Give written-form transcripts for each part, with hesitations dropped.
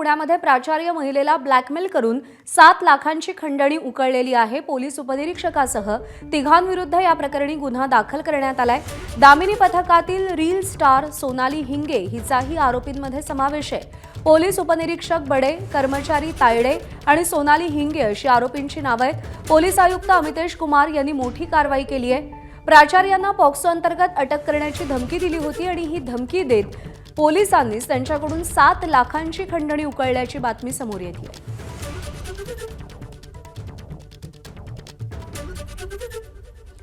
पुण्यामध्ये प्राचार्य महिलेला ब्लॅकमेल करून 7 लाखांची खंडणी उकळलेली आहे। पोलीस उपनिरीक्षकासह तिघांविरुद्ध या प्रकरणी गुन्हा दाखल करण्यात आलाय। दामिनी पथकातील रील स्टार सोनाली हिंगे हिचाही आरोपींमध्ये समावेश आहे। पोलीस उपनिरीक्षक बडे, कर्मचारी तायडे आणि सोनाली हिंगे अशी आरोपींची नावे आहेत। पोलीस आयुक्त अमितेश कुमार यांनी मोठी कारवाई केली आहे। प्राचार्यांना पॉक्सो अंतर्गत अटक करण्याची धमकी दिली होती आणि ही धमकी देत पोलिसांनीच त्यांच्याकडून 7 लाखांची खंडणी उकळल्याची बातमी समोर येते आहे।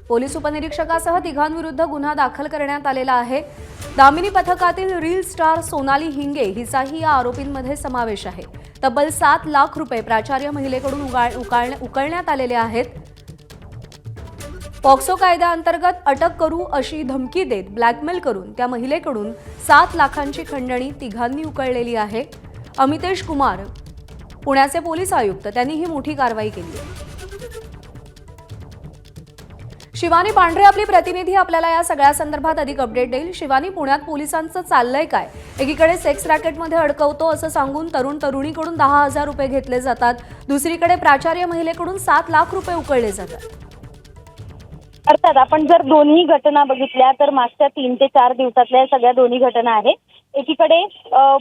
पोलीस उपनिरीक्षकासह तिघांविरुद्ध गुन्हा दाखल करण्यात आलेला आहे। दामिनी पथकातील रील स्टार सोनाली हिंगे हिचाही या आरोपींमध्ये समावेश आहे। तब्बल 7 लाख रुपये प्राचार्य महिलेकडून उकळण्यात आलेले आहेत। पॉक्सो कायद्याअंतर्गत अटक करू अशी धमकी देत ब्लॅकमेल करून त्या महिलेकडून 7 लाखांची खंडणी तिघांनी उकळलेली आहे। अमितेश कुमार पुण्याचे पोलीस आयुक्त त्यांनी ही मोठी कारवाई केली आहे। शिवानी पांढरे आपली प्रतिनिधी आपल्याला या सगळ्या संदर्भात अधिक अपडेट देईल। शिवानी, पुण्यात पोलिसांचं चाललंय काय? एकीकडे सेक्स रॅकेटमध्ये अडकवतो असं सांगून तरुणीकडून 10,000 रुपये घेतले जातात, दुसरीकडे प्राचार्य महिलेकडून 7 लाख रुपये उकळले जातात। अर्थात आपण जर दोन्ही घटना बघितल्या तर मागच्या 3 ते 4 दिवसातल्या सगळ्या दोन्ही घटना आहेत। एकीकडे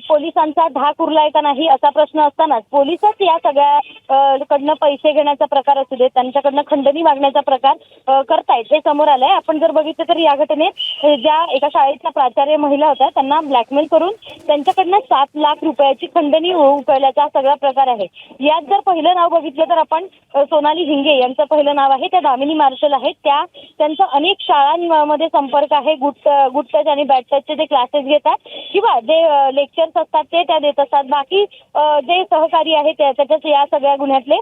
पोलिसांचा धाक उरलाय का नाही असा प्रश्न असतानाच पोलिसच या सगळ्या कडनं पैसे घेण्याचा प्रकार असू दे, त्यांच्याकडनं खंडणी मागण्याचा प्रकार करतायत हे समोर आलंय। आपण जर बघितलं तर या घटनेत ज्या एका शाळेच्या प्राचार्य महिला होत्या त्यांना ब्लॅकमेल करून त्यांच्याकडनं 7 लाख रुपयाची खंडणी उकळल्याचा सगळा प्रकार आहे। यात जर पहिलं नाव बघितलं तर आपण सोनाली हिंगे यांचं पहिलं नाव आहे। त्या दामिनी मार्शल आहेत, त्यांचा अनेक शाळांमध्ये संपर्क आहे। गुड टच आणि बॅड टचचे जे क्लासेस घेतात किंवा जे लेक्चर्स असतात ते त्या देत असतात। बाकी जे सहकारी आहेत त्याच्यात या सगळ्या गुन्ह्यातले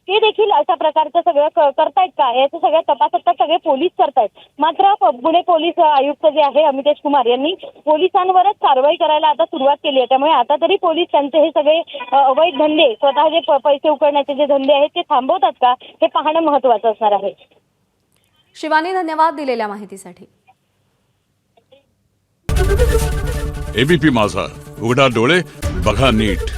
ते देखील अशा प्रकारचं सगळं करतायत का याचं सगळ्या तपासात सगळे पोलीस करतायत। मात्र पुणे पोलीस आयुक्त जे आहे अमितेश कुमार यांनी पोलिसांवरच कारवाई करायला आता सुरुवात केली आहे। त्यामुळे आता तरी पोलीस त्यांचे हे सगळे अवैध धंदे, स्वतः जे पैसे उकळण्याचे जे धंदे आहेत ते थांबवतात का हे पाहणं महत्त्वाचं असणार आहे। शिवानी, धन्यवाद दिलेल्या माहितीसाठी। एबीपी माझा, उघडा डोळे बघा नीट।